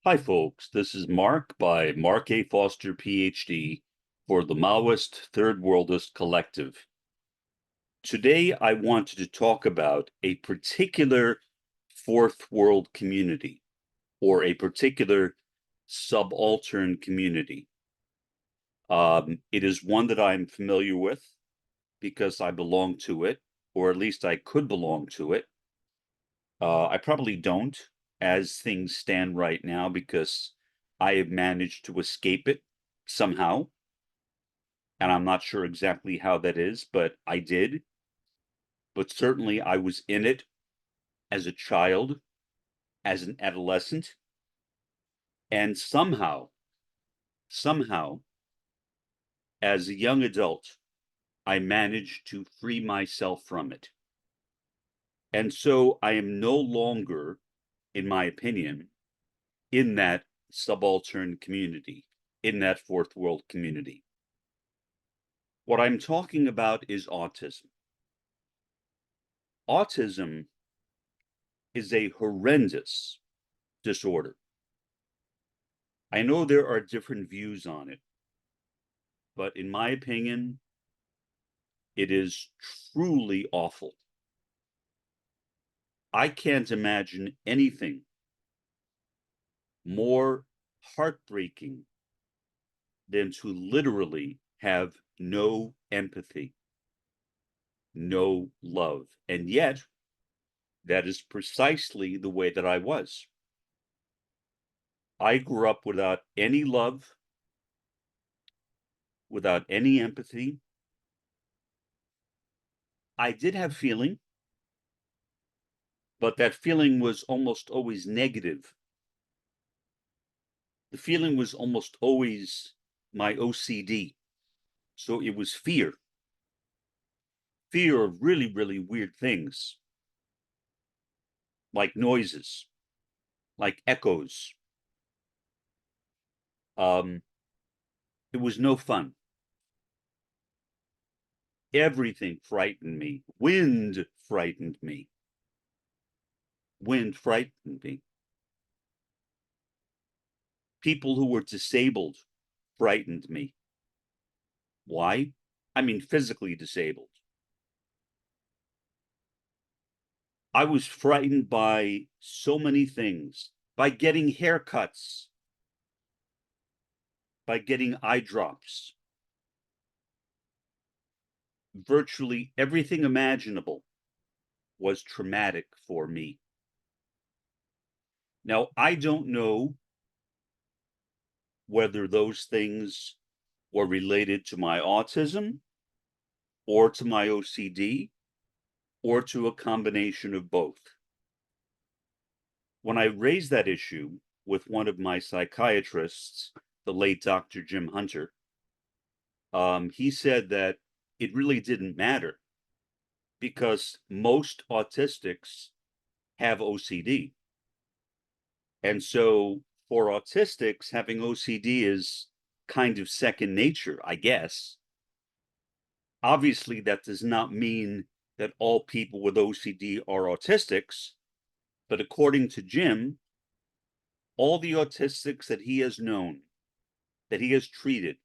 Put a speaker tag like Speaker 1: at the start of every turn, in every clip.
Speaker 1: Hi, folks. This is Mark by Mark A. Foster, Ph.D. for the Maoist-Third Worldist Collective. Today, I wanted to talk about a particular fourth world community or a particular subaltern community. It is one that I'm familiar with because I belong to it, or at least I could belong to it. I probably don't as things stand right now because I have managed to escape it somehow. And I'm not sure exactly how that is, but I did. But certainly I was in it as a child, as an adolescent, and somehow, as a young adult, I managed to free myself from it. And so I am no longer, in my opinion, in that subaltern community, in that fourth world community. What I'm talking about is autism. Autism is a horrendous disorder. I know there are different views on it, but in my opinion, it is truly awful. I can't imagine anything more heartbreaking than to literally have no empathy, no love. And yet, that is precisely the way that I was. I grew up without any love, without any empathy. I did have feeling, but that feeling was almost always negative. The feeling was almost always my OCD. So it was fear of really, really weird things, like noises, like echoes. It was no fun. Everything frightened me. Wind frightened me. Wind frightened me. People who were disabled frightened me. Why? I mean, physically disabled. I was frightened by so many things, by getting haircuts, by getting eye drops. Virtually everything imaginable was traumatic for me. Now, I don't know whether those things were related to my autism or to my OCD or to a combination of both. When I raised that issue with one of my psychiatrists, the late Dr. Jim Hunter, he said that it really didn't matter because most autistics have OCD. And so for autistics, having OCD is kind of second nature, I guess. Obviously, that does not mean that all people with OCD are autistics, but according to Jim, all the autistics that he has known, that he has treated,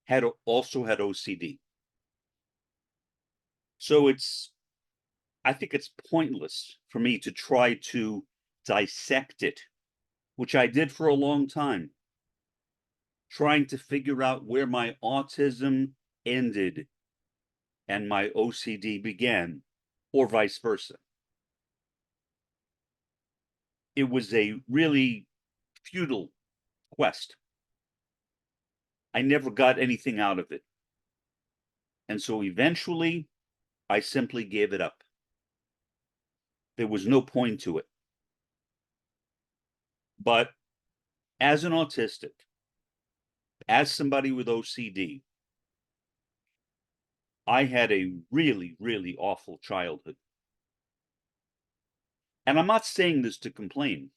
Speaker 1: had also had OCD. So I think it's pointless for me to try to dissect it, which I did for a long time, trying to figure out where my autism ended and my OCD began, or vice versa. It was a really futile quest. I never got anything out of it. And so eventually, I simply gave it up. There was no point to it. But as an autistic, as somebody with OCD, I had a really, really awful childhood. And I'm not saying this to complain.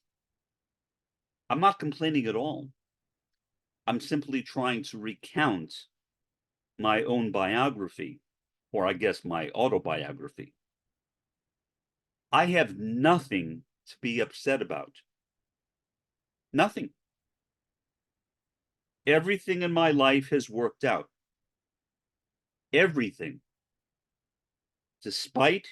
Speaker 1: I'm not complaining at all. I'm simply trying to recount my own biography, or I guess my autobiography. I have nothing to be upset about. Nothing. Everything in my life has worked out. Everything. Despite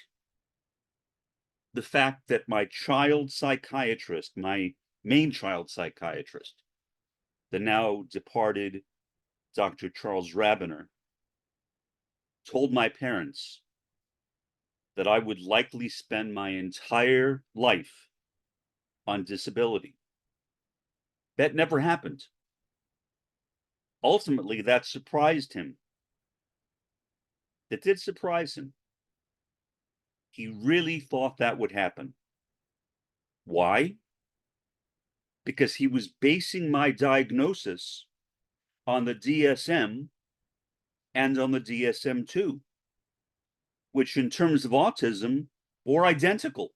Speaker 1: the fact that my child psychiatrist, my main child psychiatrist, the now departed Dr. Charles Rabiner, told my parents that I would likely spend my entire life on disability. That never happened. Ultimately, that surprised him. That did surprise him. He really thought that would happen. Why? Because he was basing my diagnosis on the DSM and on the DSM-2, which in terms of autism were identical.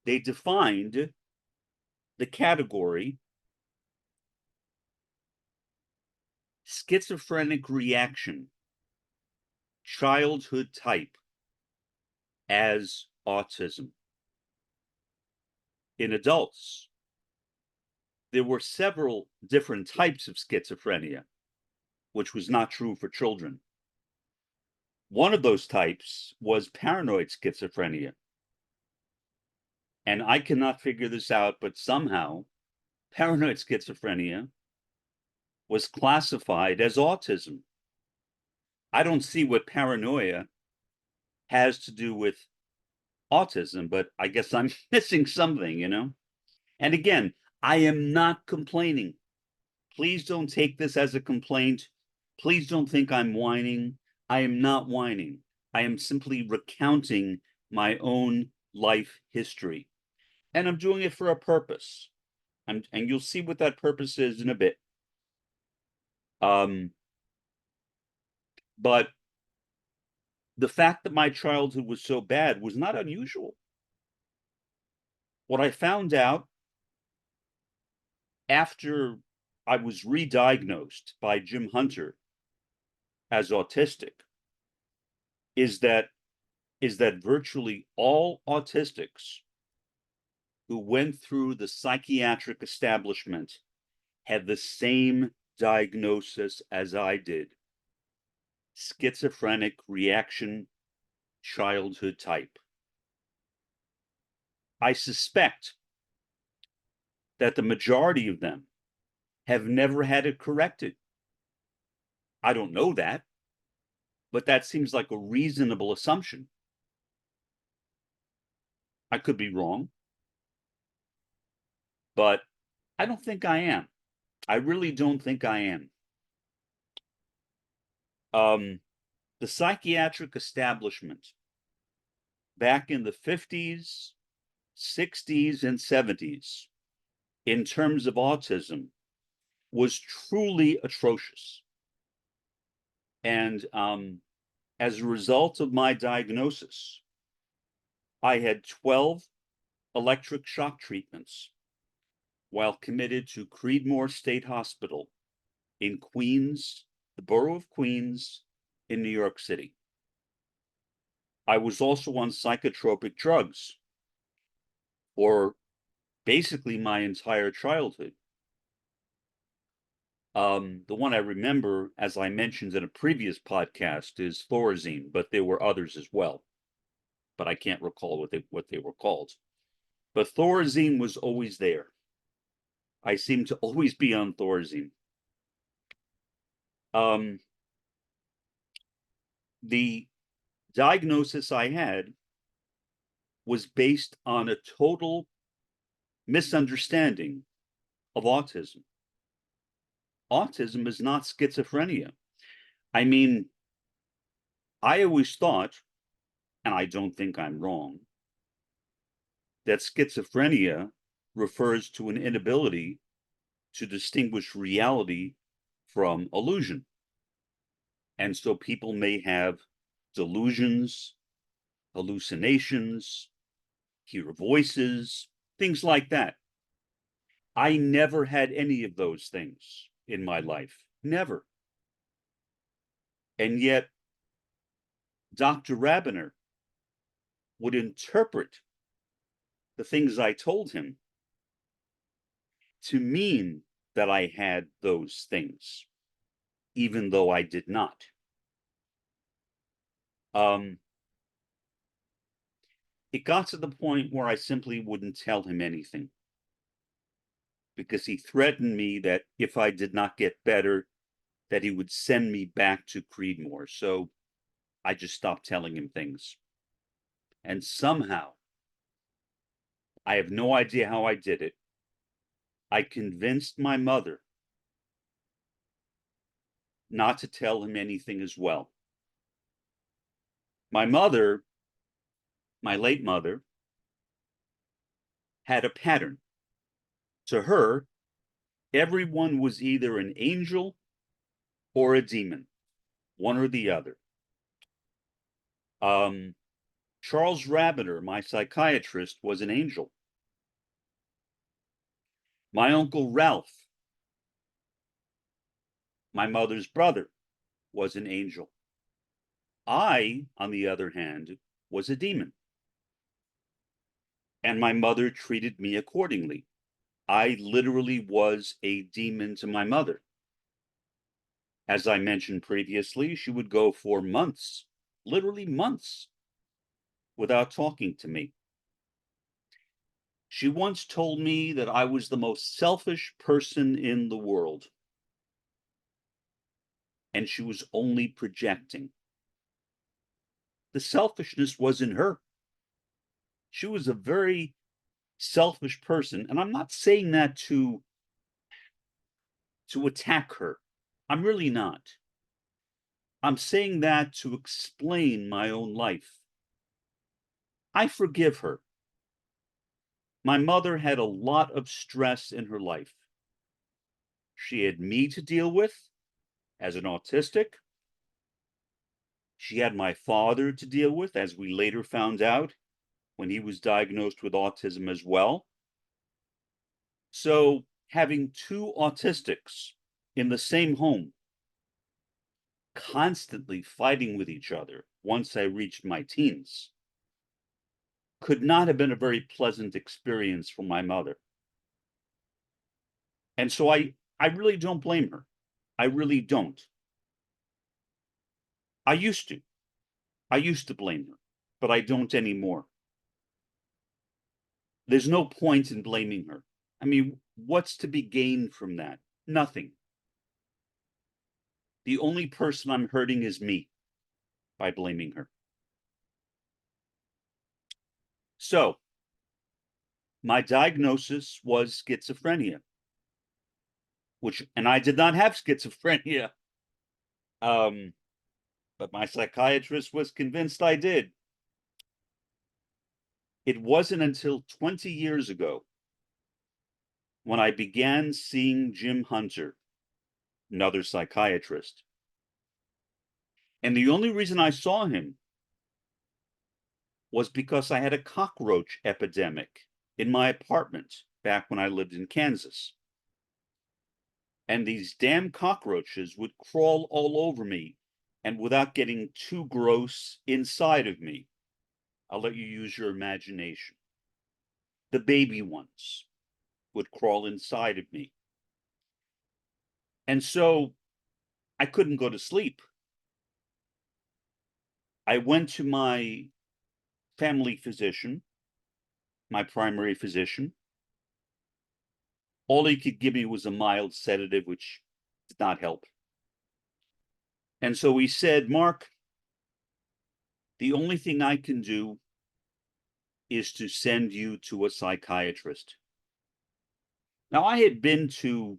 Speaker 1: They defined the category schizophrenic reaction, childhood type, as autism. In adults, there were several different types of schizophrenia, which was not true for children. One of those types was paranoid schizophrenia. And I cannot figure this out, but somehow paranoid schizophrenia was classified as autism. I don't see what paranoia has to do with autism, but I guess I'm missing something, you know? And again, I am not complaining. Please don't take this as a complaint. Please don't think I'm whining. I am not whining. I am simply recounting my own life history. And I'm doing it for a purpose. And you'll see what that purpose is in a bit. But the fact that my childhood was so bad was not unusual. What I found out after I was re-diagnosed by Jim Hunter as autistic is that virtually all autistics who went through the psychiatric establishment had the same diagnosis as I did: schizophrenic reaction, childhood type. I suspect that the majority of them have never had it corrected. I don't know that, but that seems like a reasonable assumption. I could be wrong, but I don't think I am. I really don't think I am. The psychiatric establishment back in the 50s, 60s, and 70s, in terms of autism, was truly atrocious. And as a result of my diagnosis, I had 12 electric shock treatments while committed to Creedmoor State Hospital in Queens, the borough of Queens, in New York City. I was also on psychotropic drugs for basically my entire childhood. The one I remember, as I mentioned in a previous podcast, is Thorazine, but there were others as well. But I can't recall what they were called. But Thorazine was always there. I seem to always be on Thorazine. The diagnosis I had was based on a total misunderstanding of autism. Autism is not schizophrenia. I mean, I always thought, and I don't think I'm wrong, that schizophrenia refers to an inability to distinguish reality from illusion. And so people may have delusions, hallucinations, hear voices, things like that. I never had any of those things in my life. Never. And yet, Dr. Rabiner would interpret the things I told him to mean that I had those things, even though I did not. It got to the point where I simply wouldn't tell him anything, because he threatened me that if I did not get better, that he would send me back to Creedmoor. So I just stopped telling him things. And somehow, I have no idea how I did it, I convinced my mother not to tell him anything as well. My mother, my late mother, had a pattern. To her, everyone was either an angel or a demon, one or the other. Charles Rabiner, my psychiatrist, was an angel. My uncle Ralph, my mother's brother, was an angel. I, on the other hand, was a demon. And my mother treated me accordingly. I literally was a demon to my mother. As I mentioned previously, she would go for months, literally months, without talking to me. She once told me that I was the most selfish person in the world, and she was only projecting. The selfishness was in her. She was a very selfish person, and I'm not saying that to attack her. I'm really not. I'm saying that to explain my own life. I forgive her. My mother had a lot of stress in her life. She had me to deal with as an autistic. She had my father to deal with, as we later found out, when he was diagnosed with autism as well. So having two autistics in the same home, constantly fighting with each other once I reached my teens, could not have been a very pleasant experience for my mother. And so I really don't blame her. I really don't. I used to. I used to blame her, but I don't anymore. There's no point in blaming her. I mean, what's to be gained from that? Nothing. The only person I'm hurting is me by blaming her. So, my diagnosis was schizophrenia, and I did not have schizophrenia. But my psychiatrist was convinced I did. It wasn't until 20 years ago when I began seeing Jim Hunter, another psychiatrist. And the only reason I saw him was because I had a cockroach epidemic in my apartment back when I lived in Kansas. And these damn cockroaches would crawl all over me, and without getting too gross, inside of me. I'll let you use your imagination. The baby ones would crawl inside of me. And so I couldn't go to sleep. I went to my family physician, my primary physician. All he could give me was a mild sedative, which did not help. And so he said, Mark, the only thing I can do is to send you to a psychiatrist. Now, I had been to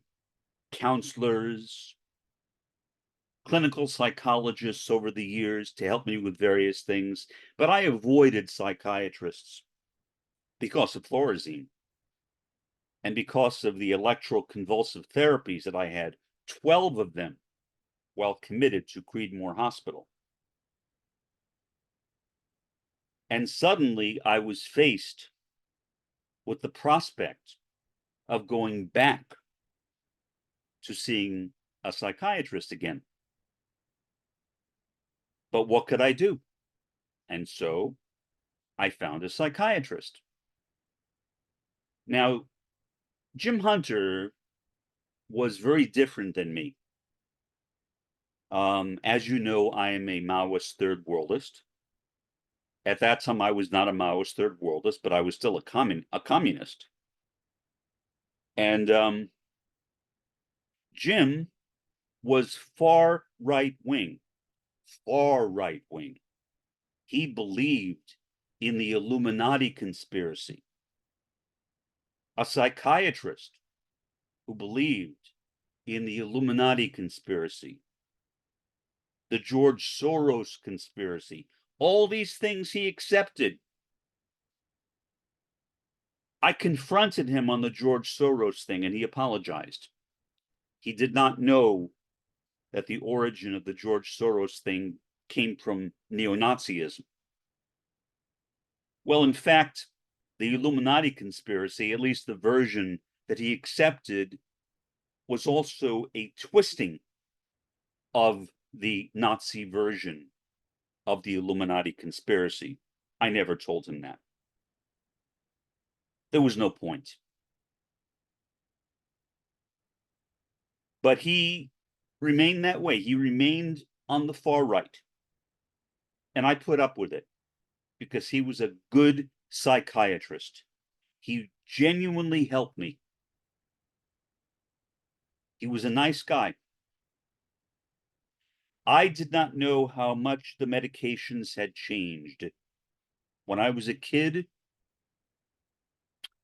Speaker 1: counselors, clinical psychologists over the years to help me with various things, but I avoided psychiatrists because of Florazine and because of the electroconvulsive therapies that I had, 12 of them, while committed to Creedmoor Hospital. And suddenly I was faced with the prospect of going back to seeing a psychiatrist again. But what could I do? And so I found a psychiatrist. Now, Jim Hunter was very different than me. As you know, I am a Maoist-Third Worldist. At that time, I was not a Maoist-Third Worldist, but I was still a communist. And Jim was far right wing, far right wing. He believed in the Illuminati conspiracy. A psychiatrist who believed in the Illuminati conspiracy, the George Soros conspiracy, all these things he accepted. I confronted him on the George Soros thing and he apologized. He did not know that the origin of the George Soros thing came from neo-Nazism. Well, in fact, the Illuminati conspiracy, at least the version that he accepted, was also a twisting of the Nazi version of the Illuminati conspiracy. I never told him that. There was no point. But he remained that way. He remained on the far right. And I put up with it because he was a good psychiatrist. He genuinely helped me. He was a nice guy. I did not know how much the medications had changed. When I was a kid,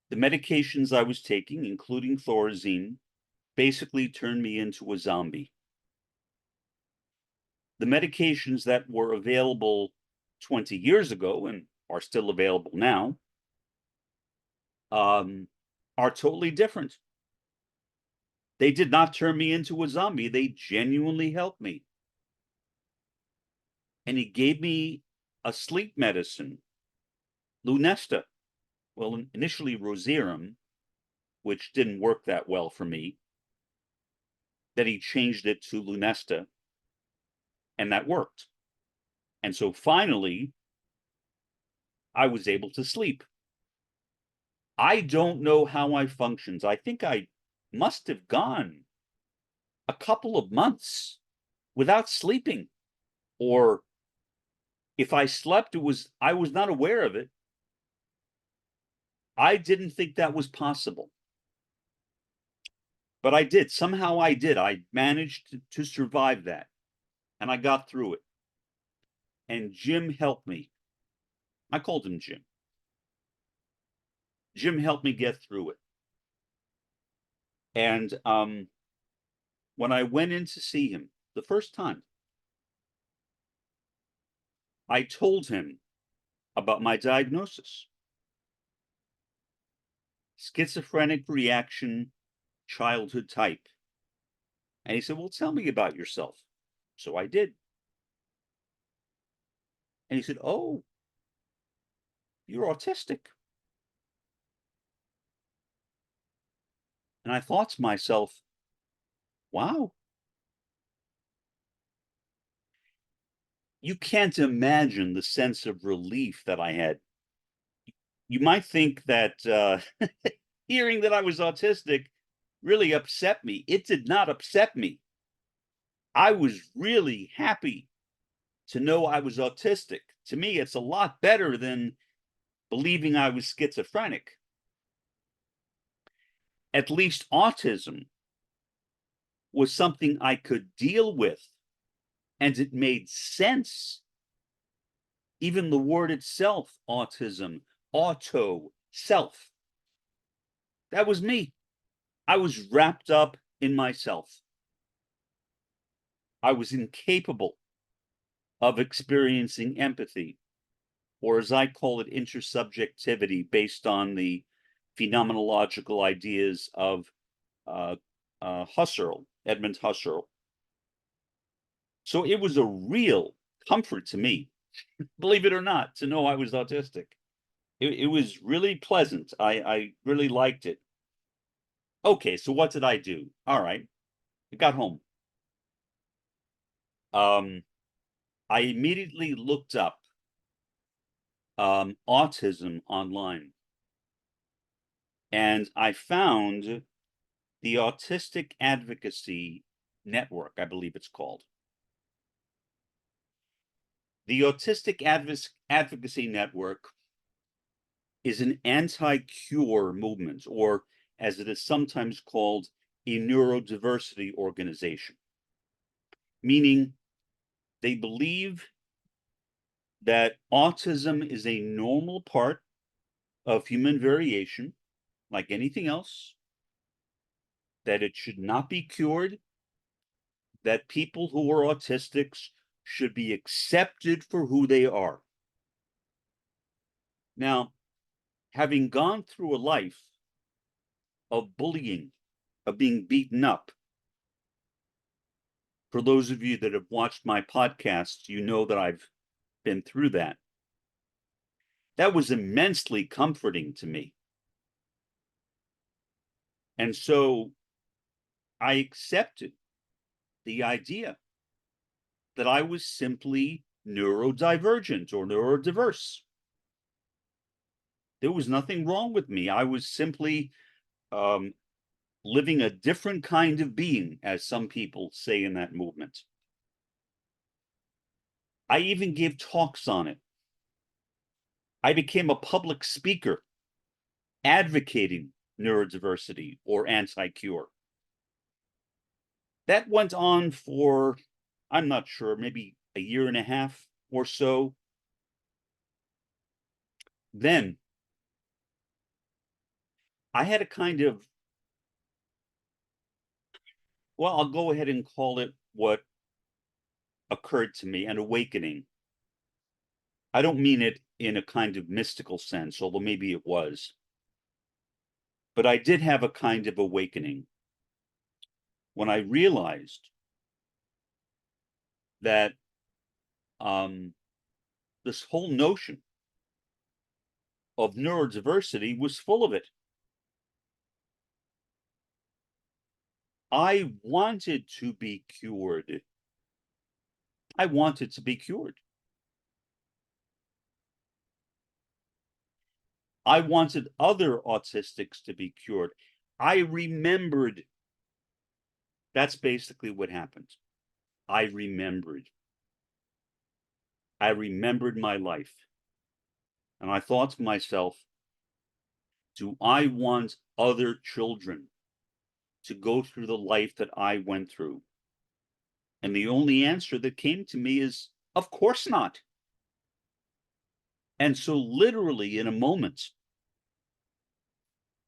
Speaker 1: the medications I was taking, including Thorazine, basically turned me into a zombie. The medications that were available 20 years ago and are still available now are totally different. They did not turn me into a zombie. They genuinely helped me. And he gave me a sleep medicine, Lunesta. Well, initially Roserum, which didn't work that well for me. Then he changed it to Lunesta, and that worked. And so finally, I was able to sleep. I don't know how I functioned. I think I must have gone a couple of months without sleeping. Or if I slept, I was not aware of it. I didn't think that was possible. But I did. Somehow I did. I managed to survive that. And I got through it. And Jim helped me. I called him Jim. Jim helped me get through it. And when I went in to see him the first time, I told him about my diagnosis. Schizophrenic reaction, childhood type. And he said, well, tell me about yourself. So I did. And he said, oh, you're autistic. And I thought to myself, wow. You can't imagine the sense of relief that I had. You might think that hearing that I was autistic really upset me. It did not upset me. I was really happy to know I was autistic. To me, it's a lot better than believing I was schizophrenic. At least autism was something I could deal with, and it made sense. Even the word itself, autism, auto, self, that was me. I was wrapped up in myself. I was incapable of experiencing empathy, or as I call it, intersubjectivity, based on the phenomenological ideas of Husserl, Edmund Husserl. So it was a real comfort to me, believe it or not, to know I was autistic. It was really pleasant. I really liked it. Okay, so what did I do? All right, I got home. I immediately looked up autism online. And I found the Autistic Advocacy Network, I believe it's called. The Autistic Advocacy Network is an anti-cure movement, or as it is sometimes called, a neurodiversity organization, meaning they believe that autism is a normal part of human variation, like anything else, that it should not be cured, that people who are autistics should be accepted for who they are. Now, having gone through a life of bullying, of being beaten up, for those of you that have watched my podcasts, you know that I've been through that. That was immensely comforting to me. And so I accepted the idea that I was simply neurodivergent or neurodiverse. There was nothing wrong with me. I was simply living a different kind of being, as some people say in that movement. I even gave talks on it. I became a public speaker advocating neurodiversity or anti-cure. That went on for, I'm not sure, maybe a year and a half or so. Then I had a kind of, well, I'll go ahead and call it what occurred to me, an awakening. I don't mean it in a kind of mystical sense, although maybe it was. But I did have a kind of awakening when I realized that this whole notion of neurodiversity was full of it. I wanted to be cured. I wanted to be cured. I wanted other autistics to be cured. I remembered. That's basically what happened. I remembered. I remembered my life. And I thought to myself, do I want other children to go through the life that I went through? And the only answer that came to me is, of course not. And so literally in a moment,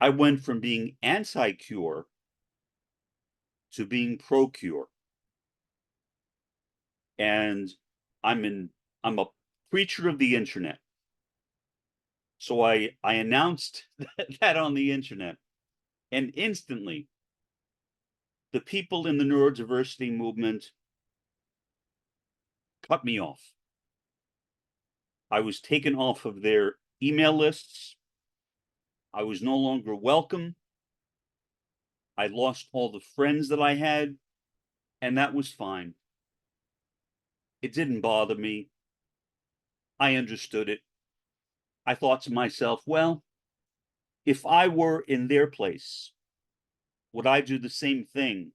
Speaker 1: I went from being anti-cure to being pro-cure. And I'm a preacher of the internet. So I announced that on the internet, and instantly the people in the neurodiversity movement cut me off. I was taken off of their email lists. I was no longer welcome. I lost all the friends that I had, and that was fine. It didn't bother me. I understood it. I thought to myself, well, if I were in their place, would I do the same thing?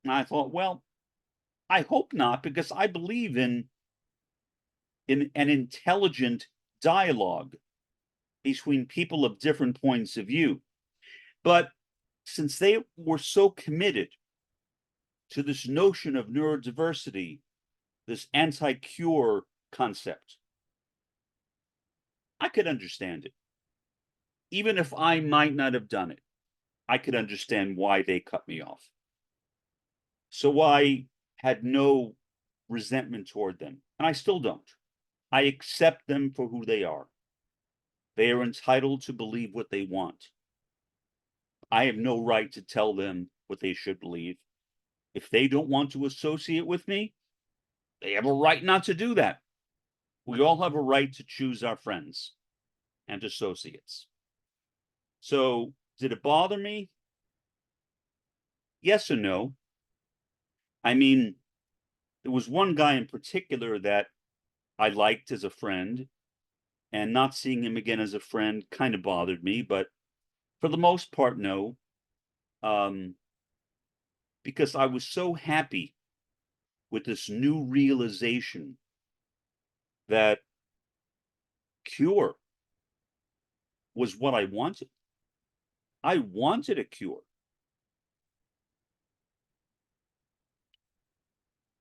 Speaker 1: And I thought, well, I hope not, because I believe in an intelligent dialogue between people of different points of view. But since they were so committed to this notion of neurodiversity, this anti-cure concept, I could understand it. Even if I might not have done it, I could understand why they cut me off. So I had no resentment toward them, and I still don't. I accept them for who they are. They are entitled to believe what they want. I have no right to tell them what they should believe. If they don't want to associate with me, they have a right not to do that. We all have a right to choose our friends and associates. So, did it bother me? Yes and no. I mean, there was one guy in particular that I liked as a friend, And not seeing him again as a friend kind of bothered me, but for the most part, no. Because I was so happy with this new realization that cure was what I wanted. I wanted a cure.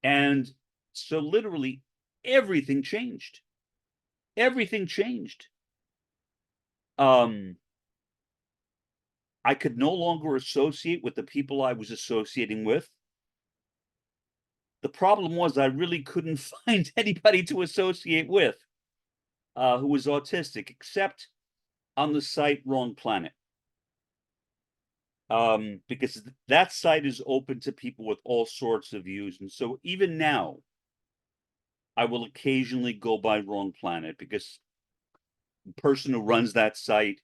Speaker 1: And so literally everything changed. Everything changed. I could no longer associate with the people I was associating with. The problem was I really couldn't find anybody to associate with who was autistic, except on the site Wrong Planet. Because that site is open to people with all sorts of views. And so even now, I will occasionally go by Wrong Planet because the person who runs that site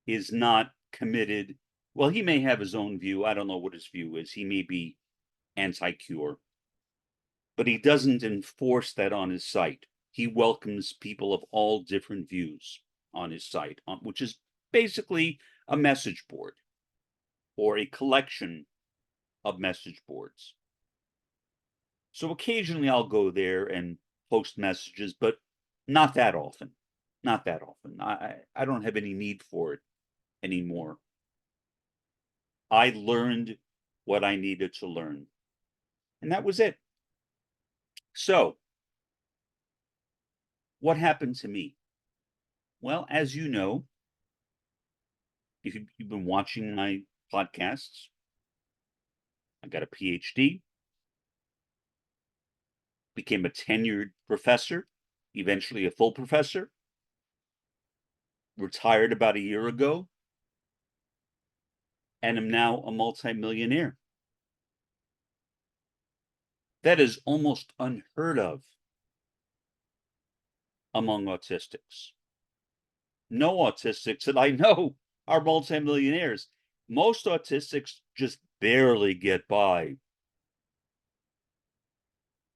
Speaker 1: is not committed. Well, he may have his own view. I don't know what his view is. He may be anti-cure, but he doesn't enforce that on his site. He welcomes people of all different views on his site, which is basically a message board or a collection of message boards. So occasionally I'll go there and post messages, but not that often. Not that often. I don't have any need for it anymore. I learned what I needed to learn, and that was it. So, what happened to me? Well, as you know, if you've been watching my podcasts, I got a PhD, became a tenured professor, eventually a full professor, retired about a year ago, and am now a multimillionaire. That is almost unheard of among autistics. No autistics that I know are multimillionaires. Most autistics just barely get by.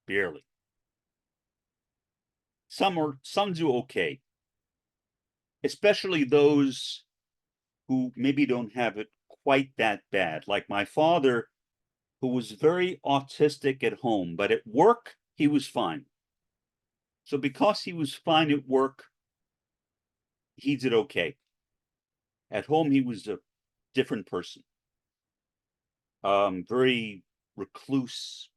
Speaker 1: Barely. Some do okay, especially those who maybe don't have it quite that bad. Like my father, who was very autistic at home, but at work, he was fine. So because he was fine at work, he did okay. At home, he was a different person. Very reclusive,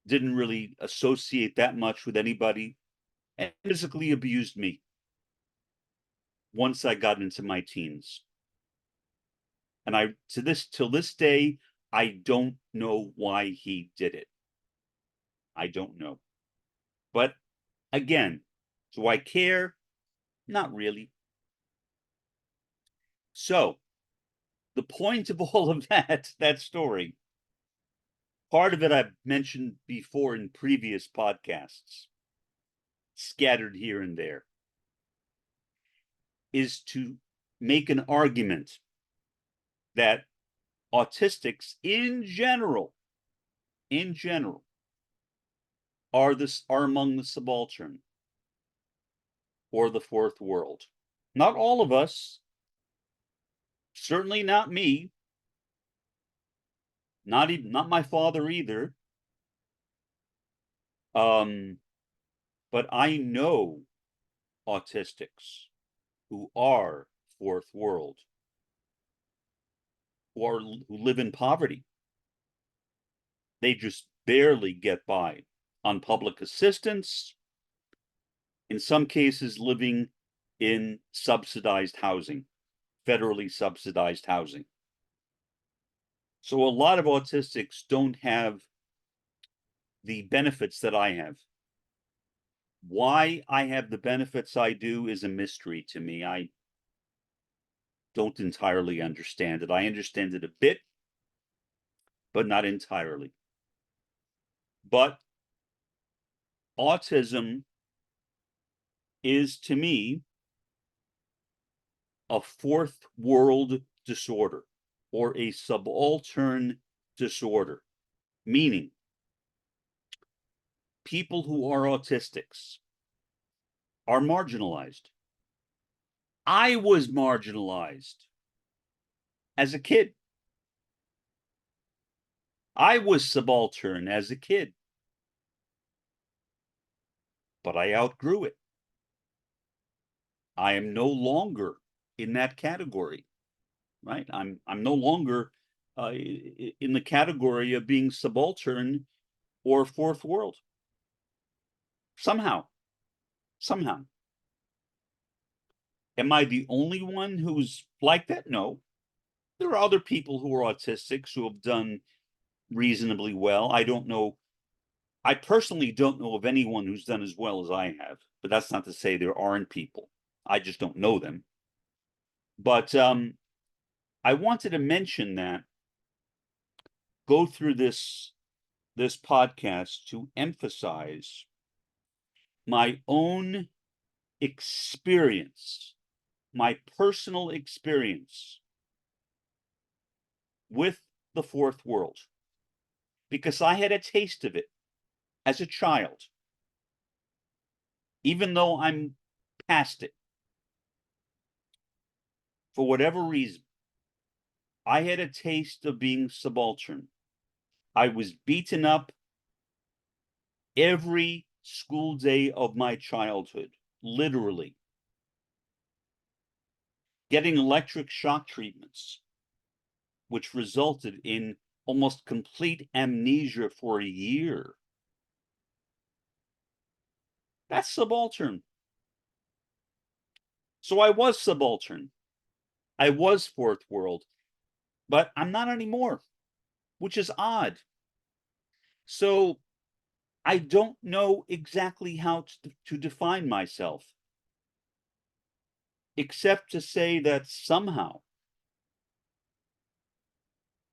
Speaker 1: didn't really associate that much with anybody, and physically abused me once I got into my teens. And till this day, I don't know why he did it. I don't know. But again, do I care? Not really. So the point of all of that story, part of it I've mentioned before in previous podcasts, scattered here and there, is to make an argument that autistics in general are among the subaltern or the fourth world. Not all of us, certainly not me, not my father either. But I know autistics who are fourth world, who live in poverty. They just barely get by on public assistance, in some cases living in subsidized housing, federally subsidized housing. So a lot of autistics don't have the benefits that I have. Why I have the benefits I do is a mystery to me. I don't entirely understand it. I understand it a bit, but not entirely. But autism is, to me, a fourth world disorder or a subaltern disorder, meaning people who are autistics are marginalized. I was marginalized as a kid. I was subaltern as a kid, but I outgrew it. I am no longer in that category, right? I'm no longer in the category of being subaltern or fourth world. Somehow. Am I the only one who's like that? No. There are other people who are autistics who have done reasonably well. I don't know. I personally don't know of anyone who's done as well as I have, but that's not to say there aren't people. I just don't know them. But I wanted to mention that, go through this podcast to emphasize my own experience, my personal experience with the fourth world, because I had a taste of it as a child, even though I'm past it. For whatever reason, I had a taste of being subaltern. I was beaten up every school day of my childhood, literally. Getting electric shock treatments, which resulted in almost complete amnesia for a year. That's subaltern. So I was subaltern. I was fourth world, but I'm not anymore, which is odd. So I don't know exactly how to define myself, except to say that somehow,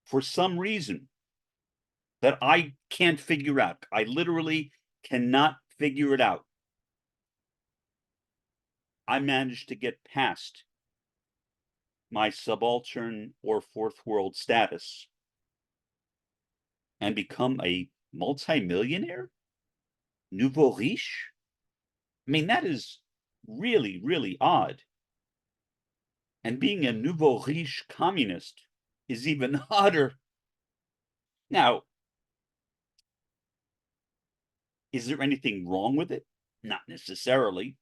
Speaker 1: for some reason that I can't figure out, I literally cannot figure it out, I managed to get past my subaltern or fourth world status and become a multimillionaire? Nouveau riche? I mean, that is really, really odd. And being a nouveau riche communist is even odder. Now, is there anything wrong with it? Not necessarily.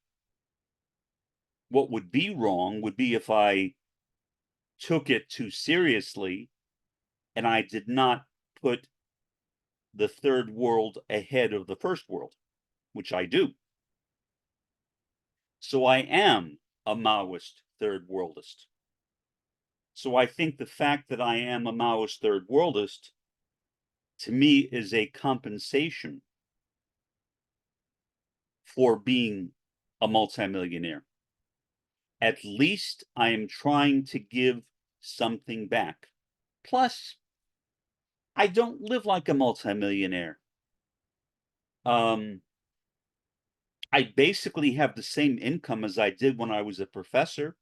Speaker 1: What would be wrong would be if I took it too seriously and I did not put the third world ahead of the first world, which I do. So I am a Maoist-Third Worldist. So I think the fact that I am a Maoist-Third Worldist, to me, is a compensation for being a multimillionaire. At least I am trying to give something back. Plus, I don't live like a multimillionaire. I basically have the same income as I did when I was a professor.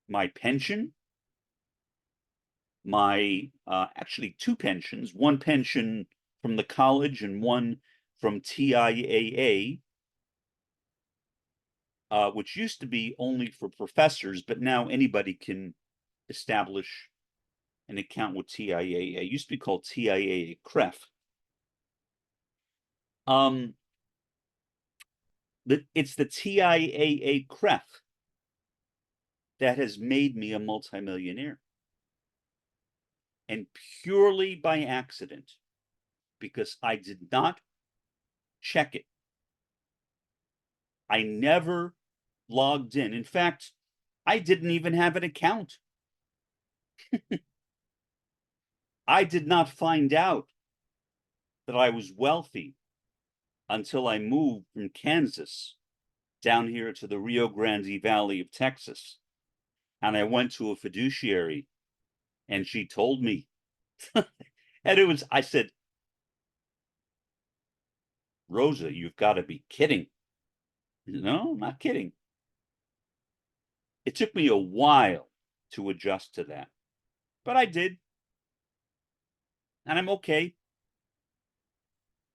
Speaker 1: My pension, my actually two pensions, one pension from the college and one from TIAA, which used to be only for professors, but now anybody can establish an account with TIAA. It used to be called TIAA CREF. It's the TIAA CREF that has made me a multimillionaire. And purely by accident, because I did not check it. I never logged in. In fact, I didn't even have an account. I did not find out that I was wealthy until I moved from Kansas down here to the Rio Grande Valley of Texas. And I went to a fiduciary and she told me. And I said, Rosa, you've got to be kidding. No, I'm not kidding. It took me a while to adjust to that, but I did. And I'm okay.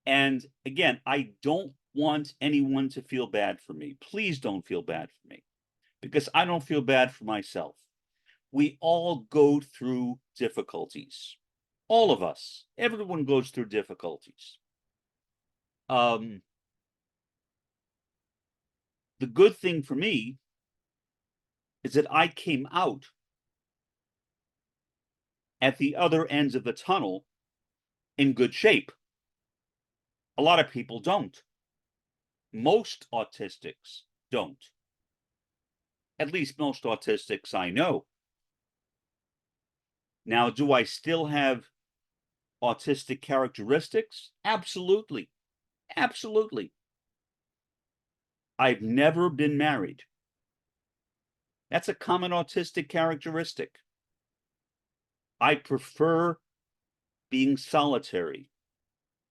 Speaker 1: And again, I don't want anyone to feel bad for me. Please don't feel bad for me, because I don't feel bad for myself. We all go through difficulties. All of us. Everyone goes through difficulties. The good thing for me is that I came out at the other ends of the tunnel in good shape. A lot of people don't. Most autistics don't. At least most autistics I know. Now, do I still have autistic characteristics? Absolutely. Absolutely. I've never been married. That's a common autistic characteristic. I prefer being solitary.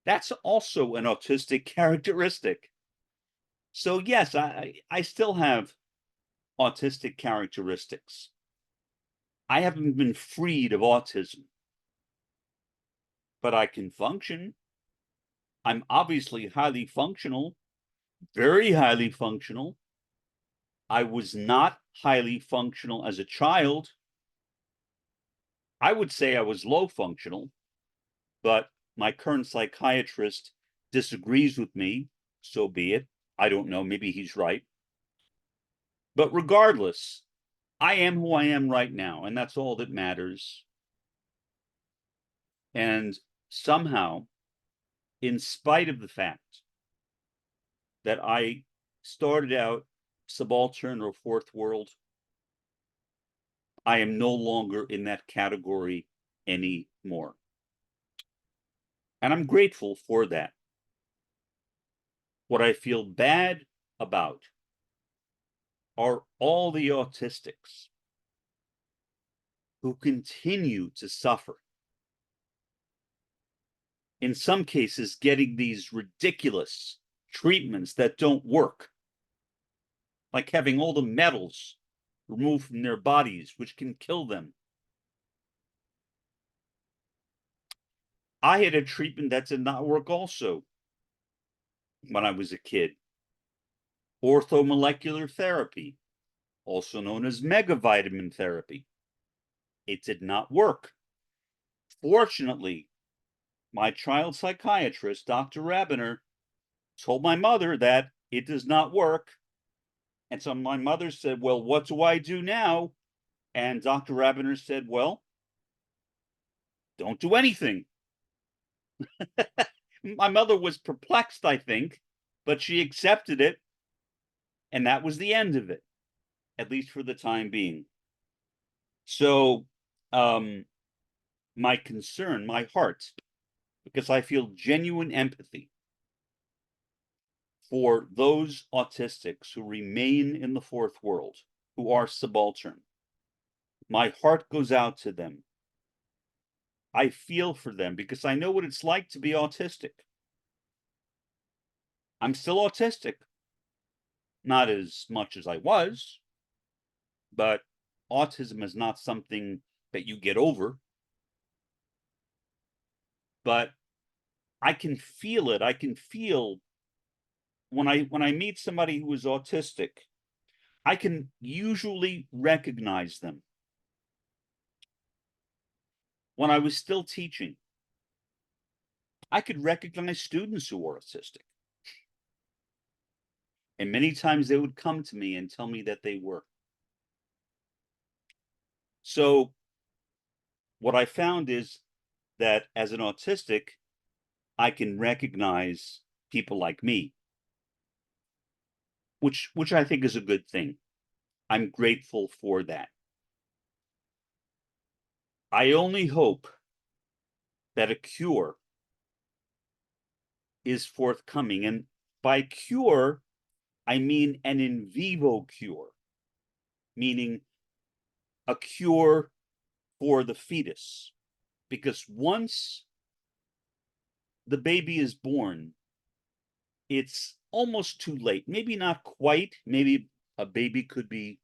Speaker 1: That's also an autistic characteristic. So yes, I still have autistic characteristics. I haven't been freed of autism, but I can function. I'm obviously highly functional, very highly functional. I was not highly functional as a child. I would say I was low functional, but my current psychiatrist disagrees with me. So be it. I don't know. Maybe he's right. But regardless, I am who I am right now, and that's all that matters. And somehow, in spite of the fact that I started out subaltern or fourth world, I am no longer in that category anymore. And I'm grateful for that. What I feel bad about are all the autistics who continue to suffer. In some cases, getting these ridiculous treatments that don't work, like having all the metals removed from their bodies, which can kill them. I had a treatment that did not work also when I was a kid. Orthomolecular therapy, also known as megavitamin therapy. It did not work. Fortunately, my child psychiatrist, Dr. Rabiner, told my mother that it does not work. And so my mother said, well, what do I do now? And Dr. Rabiner said, well, don't do anything. My mother was perplexed, I think, but she accepted it. And that was the end of it, at least for the time being. So my concern, my heart, because I feel genuine empathy for those autistics who remain in the fourth world, who are subaltern. My heart goes out to them. I feel for them because I know what it's like to be autistic. I'm still autistic, not as much as I was, but autism is not something that you get over. But I can feel it. I can feel when I meet somebody who is autistic, I can usually recognize them. When I was still teaching, I could recognize students who were autistic. And many times they would come to me and tell me that they were. So what I found is that as an autistic, I can recognize people like me, which I think is a good thing. I'm grateful for that. I only hope that a cure is forthcoming. And by cure, I mean an in vivo cure, meaning a cure for the fetus. Because once the baby is born, it's almost too late. Maybe not quite. Maybe a baby could be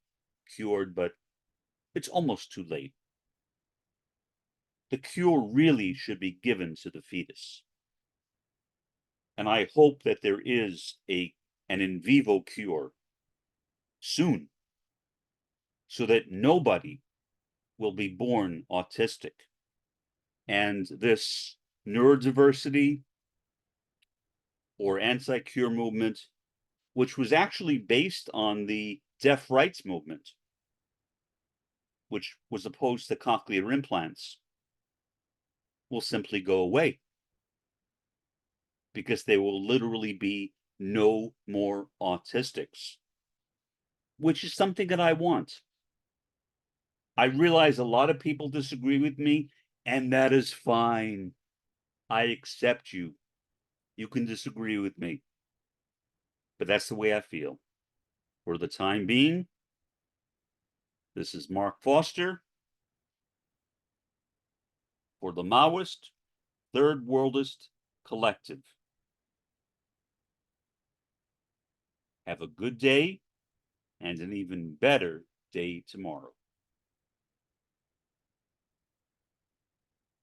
Speaker 1: cured, but it's almost too late. The cure really should be given to the fetus. And I hope that there is an in vivo cure soon, so that nobody will be born autistic. And this neurodiversity or anti-cure movement, which was actually based on the deaf rights movement, which was opposed to cochlear implants, will simply go away, because there will literally be no more autistics, which is something that I want. I realize a lot of people disagree with me, and that is fine. I accept you. You can disagree with me, but that's the way I feel. For the time being, this is Mark Foster for the Maoist-Third Worldist Collective. Have a good day and an even better day tomorrow.